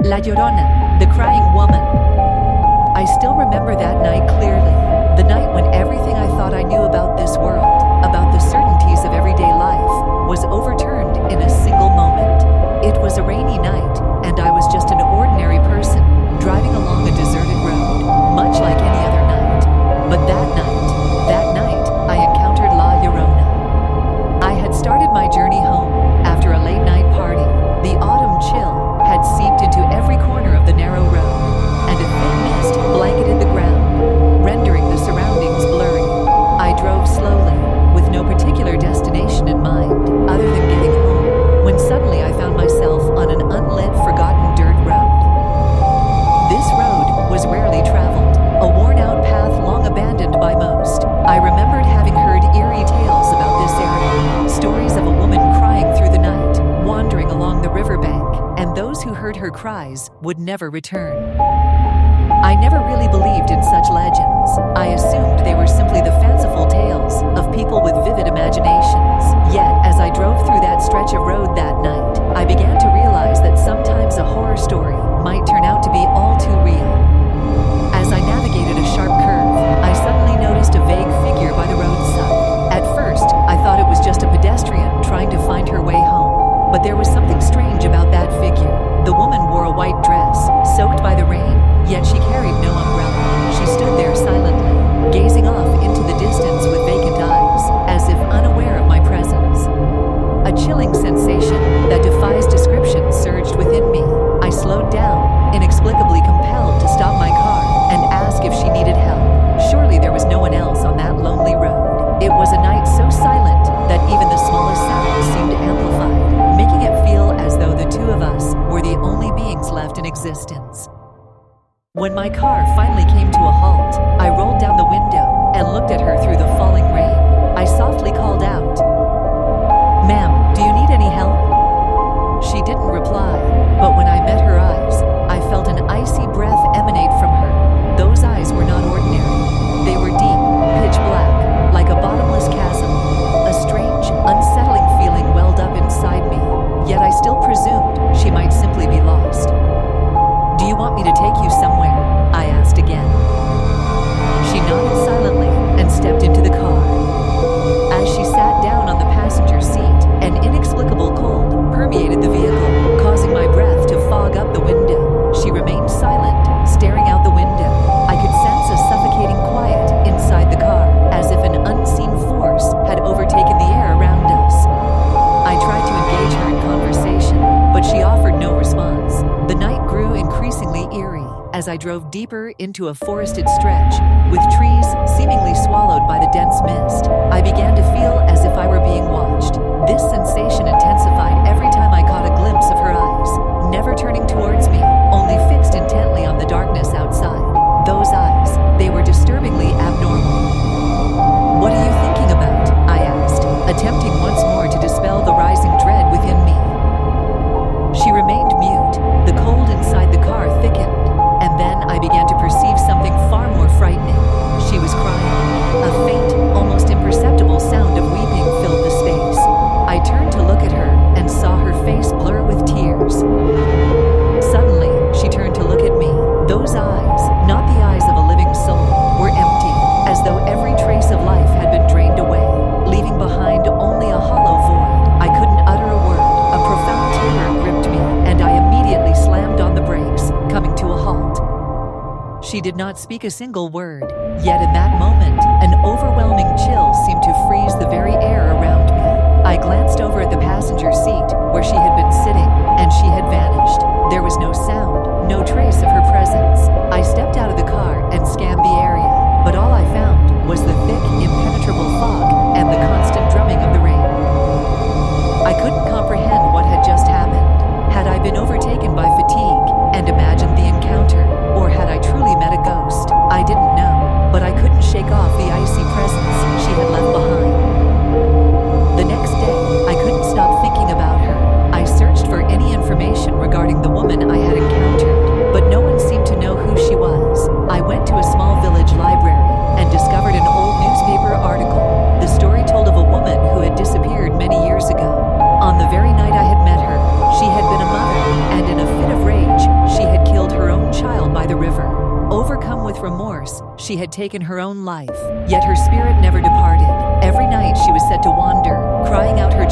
La Llorona, the crying woman. I still remember that night clearly. The night when everything I thought I knew about this world, about the certainties of everyday life, was overturned in a single moment. It was a rainy night, and I was just an ordinary person, driving along a deserted road, much like any other night. But that night, I encountered La Llorona. I had started my journey home after a late-night party. The autumn chill had seeped into every corner of the narrow road, and a thick mist blanketed the ground, rendering the surroundings blurry. I drove slowly, with no particular destination in mind, other than getting home, when suddenly I found myself on an unlit, forgotten dirt road. This road was rarely traveled, a worn-out path long abandoned by most. I remembered having heard eerie tales about this area, stories of a woman crying through the night, wandering along the riverbank, and those who heard her cries would never return. I never really believed in such legends. I assumed they were simply the fanciful tales of people with vivid imaginations. Yet, as I drove through that stretch of road that night, I began to realize that sometimes a horror story might turn out to be all too real. As I navigated a sharp curve, I suddenly noticed a vague figure by the roadside. At first, I thought it was just a pedestrian trying to find her way home. But there was something strange about that figure. The woman wore a white dress, soaked by the rain, yet she carried no umbrella. She stood there silently, gazing off into the distance with vacant eyes, as if unaware of my presence. A chilling sensation that defies description surged within me. I slowed down, inexplicably compelled to stop my car and ask if she needed help. Surely there was no one else on that lonely road. It was a night so silent that even the smallest sound seemed amplified, making it feel as though the two of us were the only beings left in existence. When my car finally came to a halt, I rolled down the window and looked at her through the falling rain. I softly called out, "Ma'am, do you need any help?" She didn't reply, but when I met her eyes, I felt an icy breath emanate from her. Those eyes were not ordinary. They were deep, pitch black, like a bottomless chasm. A strange, unsettling feeling welled up inside me, yet I still presumed she might simply be lost. "Do you want me to take you somewhere?" I asked again. She nodded silently and stepped into the car. As she sat down on the passenger seat, an inexplicable cold permeated the vehicle, causing my breath to fog up the window. She remained silent, staring out the window. I could sense a suffocating quiet inside the car, as if an unseen force had overtaken the air around us. I tried to engage her in conversation, but she offered no response. The night grew increasingly eerie as I drove deeper into a forested stretch, with trees seemingly swallowed by the dense mist. I began to feel as if I were being watched. This sensation intensified every time I caught a glimpse of her eyes, never turning towards me, only fixed intently on the darkness outside. Those eyes, they were disturbingly abnormal. "What are you thinking about?" I asked, attempting once more to dispel the rising dread within me. She remained mute. The cold inside the car thickened, and then I began to perceive something far more frightening. She was crying. A faint, almost imperceptible sound of weeping filled the space. I turned to look at her and saw her face blur with tears. Suddenly, she turned to look at me. Those eyes, not the eyes of a living soul, were empty, as though every trace of life had been drained away, leaving behind only a hollow void. I couldn't utter a word. A profound terror gripped me, and I immediately slammed on the brakes, coming to a halt. She did not speak a single word, yet in that moment, an overwhelming chill seemed to freeze the very air around me. I glanced over at the passenger seat, where she had been sitting, and she had vanished. There was no sound, no trace of her presence. I stepped out of the car and scanned the area, but all I found was the thick, impenetrable fog and the constant drumming of the rain. I couldn't comprehend what had just happened. Had I been overtaken by fatigue and imagined the encounter, or had I truly met a ghost? I didn't know, but I couldn't shake off the icy presence she had left behind. The next day, I couldn't stop thinking about her. I searched for any information regarding the remorse, she had taken her own life. Yet her spirit never departed. Every night she was set to wander, crying out her